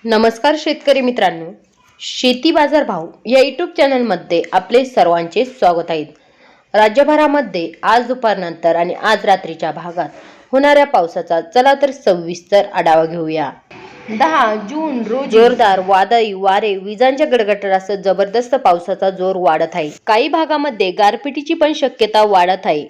नमस्कार शेतकरी मित्रांनो, शेती बाजार भाव या यूट्यूब चॅनलमध्ये आपले सर्वांचे स्वागत आहे। राज्यभरामध्ये आज दुपारनंतर आणि आज रात्रीच्या भागात होणाऱ्या पावसाचा चला तर सविस्तर आढावा घेऊया। 10 जून रोजी जोरदार वादळी वारे, विजांच्या गडगडाटासह जबरदस्त पावसाचा जोर वाढत आहे। काही भागामध्ये गारपिटीची पण शक्यता वाढत आहे।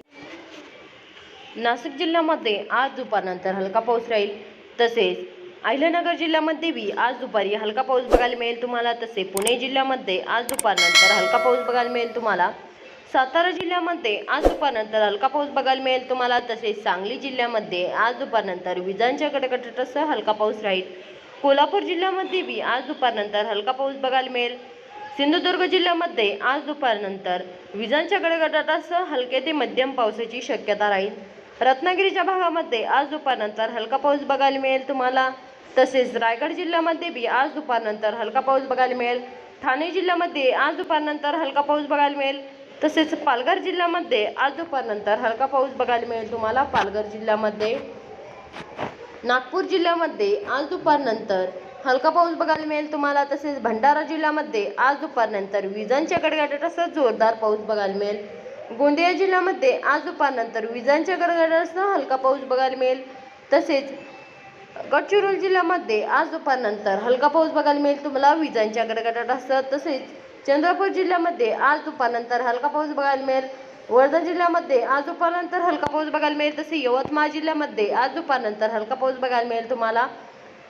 नाशिक जिल्ह्यामध्ये आज दुपारनंतर हलका पाऊस राहील, तसेच अहिल्यानगर जिल्ह्यामध्ये भी आज दुपारी हलका पाऊस बघायला मिळेल तुम्हाला। तसे पुणे जिल्ह्यामध्ये आज दुपारनंतर हलका पाऊस बघायला मिळेल तुम्हाला। सातारा जिल्ह्यामध्ये आज दुपारनंतर हलका पाऊस बघायला मिळेल तुम्हाला। तसेच सांगली जिल्ह्यामध्ये आज दुपारनंतर विजांच्या गडगडाटासह हलका पाऊस राहील। कोल्हापूर जिल्ह्यामध्ये भी आज दुपारनंतर हलका पाऊस बघायला मिळेल। सिंधुदुर्ग जिल्ह्यामध्ये आज दुपारनंतर विजांच्या गडगडाटासह हलके ते मध्यम पावसाची शक्यता राहील। रत्नागिरीच्या भागामध्ये आज दुपारनंतर हलका पाऊस बघायला मिळेल तुम्हाला। तसेच रायगड जिल्ह्यामध्ये भी आज दुपारनंतर हलका पाऊस बघायला मिळेल। ठाणे जिल्ह्यामध्ये आज दुपारनंतर हलका पाऊस बघायला मिळेल। तसेच पालघर जिल्ह्यामध्ये आज दुपारनंतर हलका पाऊस बघायला मिळेल तुम्हाला पालघर जिल्ह्यामध्ये। नागपूर जिल्ह्यामध्ये आज दुपारनंतर हलका पाऊस बघायला मिळेल तुम्हाला। तसेच भंडारा जिल्ह्यामध्ये आज दुपारनंतर विजांच्या गडगडाटासह जोरदार पाऊस बघायला मिळेल। गोंदिया जिल्ह्यामध्ये आज दुपारनंतर विजांच्या गडगडाटासह हलका पाऊस बघायला मिळेल। तसेच गडचिरोली जिल्ह्यामध्ये आज दुपारनंतर हलका पाऊस बघायला मिळेल तुम्हाला विजांच्या गडगडाटासह। तसेच चंद्रपूर जिल्ह्यामध्ये आज दुपारनंतर हलका पाऊस बघायला मिळेल। वर्धा जिल्ह्यामध्ये आज दुपारनंतर हलका पाऊस बघायला मिळेल। तसे यवतमाळ जिल्ह्यामध्ये आज दुपारनंतर हलका पाऊस बघायला मिळेल तुम्हाला।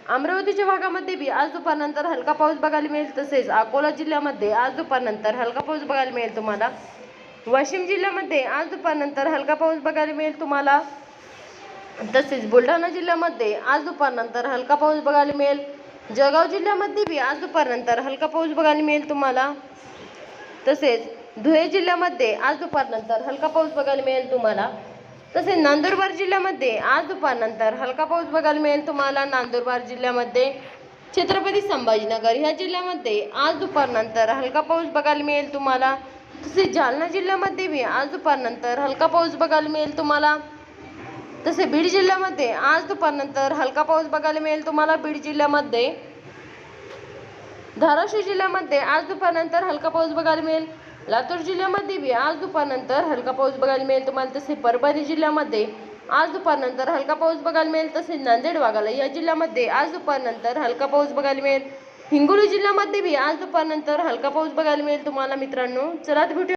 अमरावतीच्या भागामध्ये भी आज दुपारनंतर हलका पाऊस बघायला मिळेल। तसेच अकोला जिल्ह्यामध्ये आज दुपारनंतर हलका पाऊस बघायला मिळेल तुम्हाला। वाशिम जिल्ह्यामध्ये आज दुपारनंतर हलका पाऊस बघायला मिळेल तुम्हाला। तसेच बुलढाणा जिल्ह्यामध्ये आज दुपारनंतर हलका पाऊस बघायला मिळेल। जळगाव जिल्ह्यामध्ये भी आज दुपारनंतर हलका पाऊस बघायला मिळेल तुम्हाला। तसेच धुळे जिल्ह्यामध्ये आज दुपारनंतर हलका पाऊस बघायला मिळेल तुम्हाला। तसेच नंदुरबार जिल्ह्यामध्ये आज दुपारनंतर हलका पाऊस बघायला मिळेल तुम्हाला। नंदुरबार जिल्ह्यामध्ये छत्रपती संभाजीनगर ह्या जिल्ह्यामध्ये आज दुपारनंतर हलका पाऊस बघायला मिळेल तुम्हाला। तसेच जालना जिल्ह्यामध्ये भी आज दुपारनंतर हलका पाऊस बघायला मिळेल तुम्हाला। तसे बीड जिल्ह्यामध्ये आज दुपारनंतर हलका पाऊस बघायला मिळेल तुम्हाला। बीड जिल्ह्यामध्ये धाराशिव जिल्ह्यामध्ये आज दुपारनंतर हलका पाऊस बघायला मिळेल। लातूर जिल्ह्यामध्ये भी आज दुपारनंतर हलका पाऊस बघायला मिळेल तुम्हाला। तसे परभणी जिल्ह्यामध्ये आज दुपारनंतर हलका पाऊस बघायला मिळेल। तसेच नांदेड वाघाला या जिल्ह्यामध्ये आज दुपारनंतर हलका पाऊस बघायला मिळेल। हिंगोली जिल्ह्यामध्ये भी आज दुपारनंतर हलका पाऊस बघायला मिळेल तुम्हाला मित्रांनो। चला भेटूया।